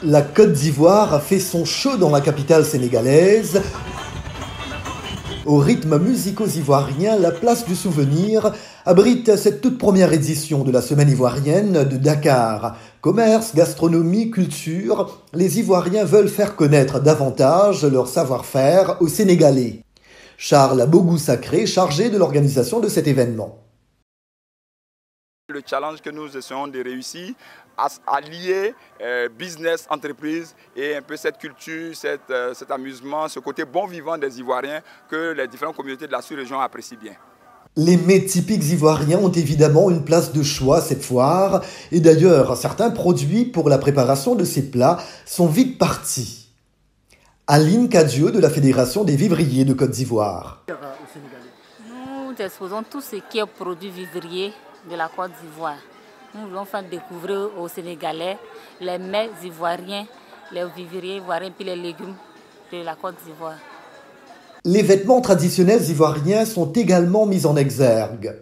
La Côte d'Ivoire a fait son show dans la capitale sénégalaise. Au rythme musico-ivoirien, la place du souvenir abrite cette toute première édition de la Semaine ivoirienne de Dakar. Commerce, gastronomie, culture, les Ivoiriens veulent faire connaître davantage leur savoir-faire aux Sénégalais. Charles Bogou-Sacré, chargé de l'organisation de cet événement. Le challenge que nous essayons de réussir à lier business, entreprise et un peu cette culture, cet amusement, ce côté bon vivant des Ivoiriens que les différentes communautés de la sous-région apprécient bien. Les mets typiques ivoiriens ont évidemment une place de choix cette foire et d'ailleurs certains produits pour la préparation de ces plats sont vite partis. Aline Kadieu de la Fédération des vivriers de Côte d'Ivoire. Nous exposons tout ce qui est produit vivrier de la Côte d'Ivoire. Nous voulons faire découvrir aux Sénégalais les mets ivoiriens, les vivriers ivoiriens puis les légumes de la Côte d'Ivoire. Les vêtements traditionnels ivoiriens sont également mis en exergue.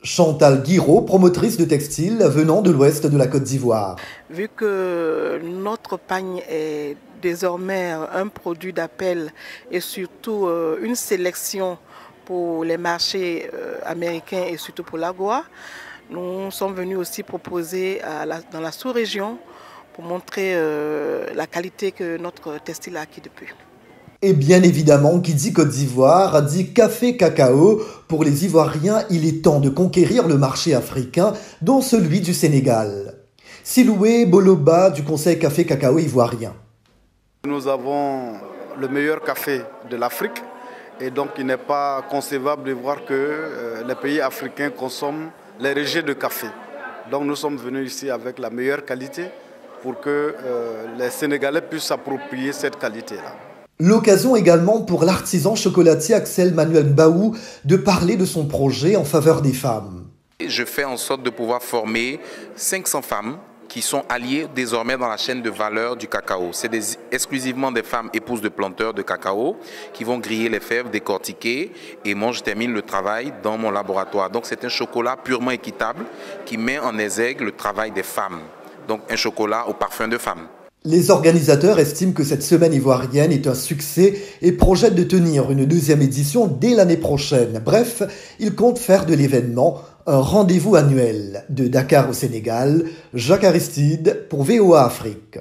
Chantal Guiraud, promotrice de textile venant de l'ouest de la Côte d'Ivoire. Vu que notre pagne est désormais un produit d'appel et surtout une sélection pour les marchés américains et surtout pour l'Agoa, nous sommes venus aussi proposer dans la sous-région pour montrer la qualité que notre textile a acquis depuis. Et bien évidemment, qui dit Côte d'Ivoire dit café cacao. Pour les Ivoiriens, il est temps de conquérir le marché africain, dont celui du Sénégal. Siloué Boloba du Conseil Café Cacao ivoirien. Nous avons le meilleur café de l'Afrique et donc il n'est pas concevable de voir que les pays africains consomment les rejets de café. Donc nous sommes venus ici avec la meilleure qualité pour que les Sénégalais puissent s'approprier cette qualité-là. L'occasion également pour l'artisan chocolatier Axel Manuel Baou de parler de son projet en faveur des femmes. Je fais en sorte de pouvoir former 500 femmes qui sont alliées désormais dans la chaîne de valeur du cacao. C'est exclusivement des femmes épouses de planteurs de cacao qui vont griller les fèves, décortiquer et moi je termine le travail dans mon laboratoire. Donc c'est un chocolat purement équitable qui met en exergue le travail des femmes. Donc un chocolat au parfum de femme. Les organisateurs estiment que cette semaine ivoirienne est un succès et projettent de tenir une deuxième édition dès l'année prochaine. Bref, ils comptent faire de l'événement un rendez-vous annuel. De Dakar au Sénégal, Jacques Aristide pour VOA Afrique.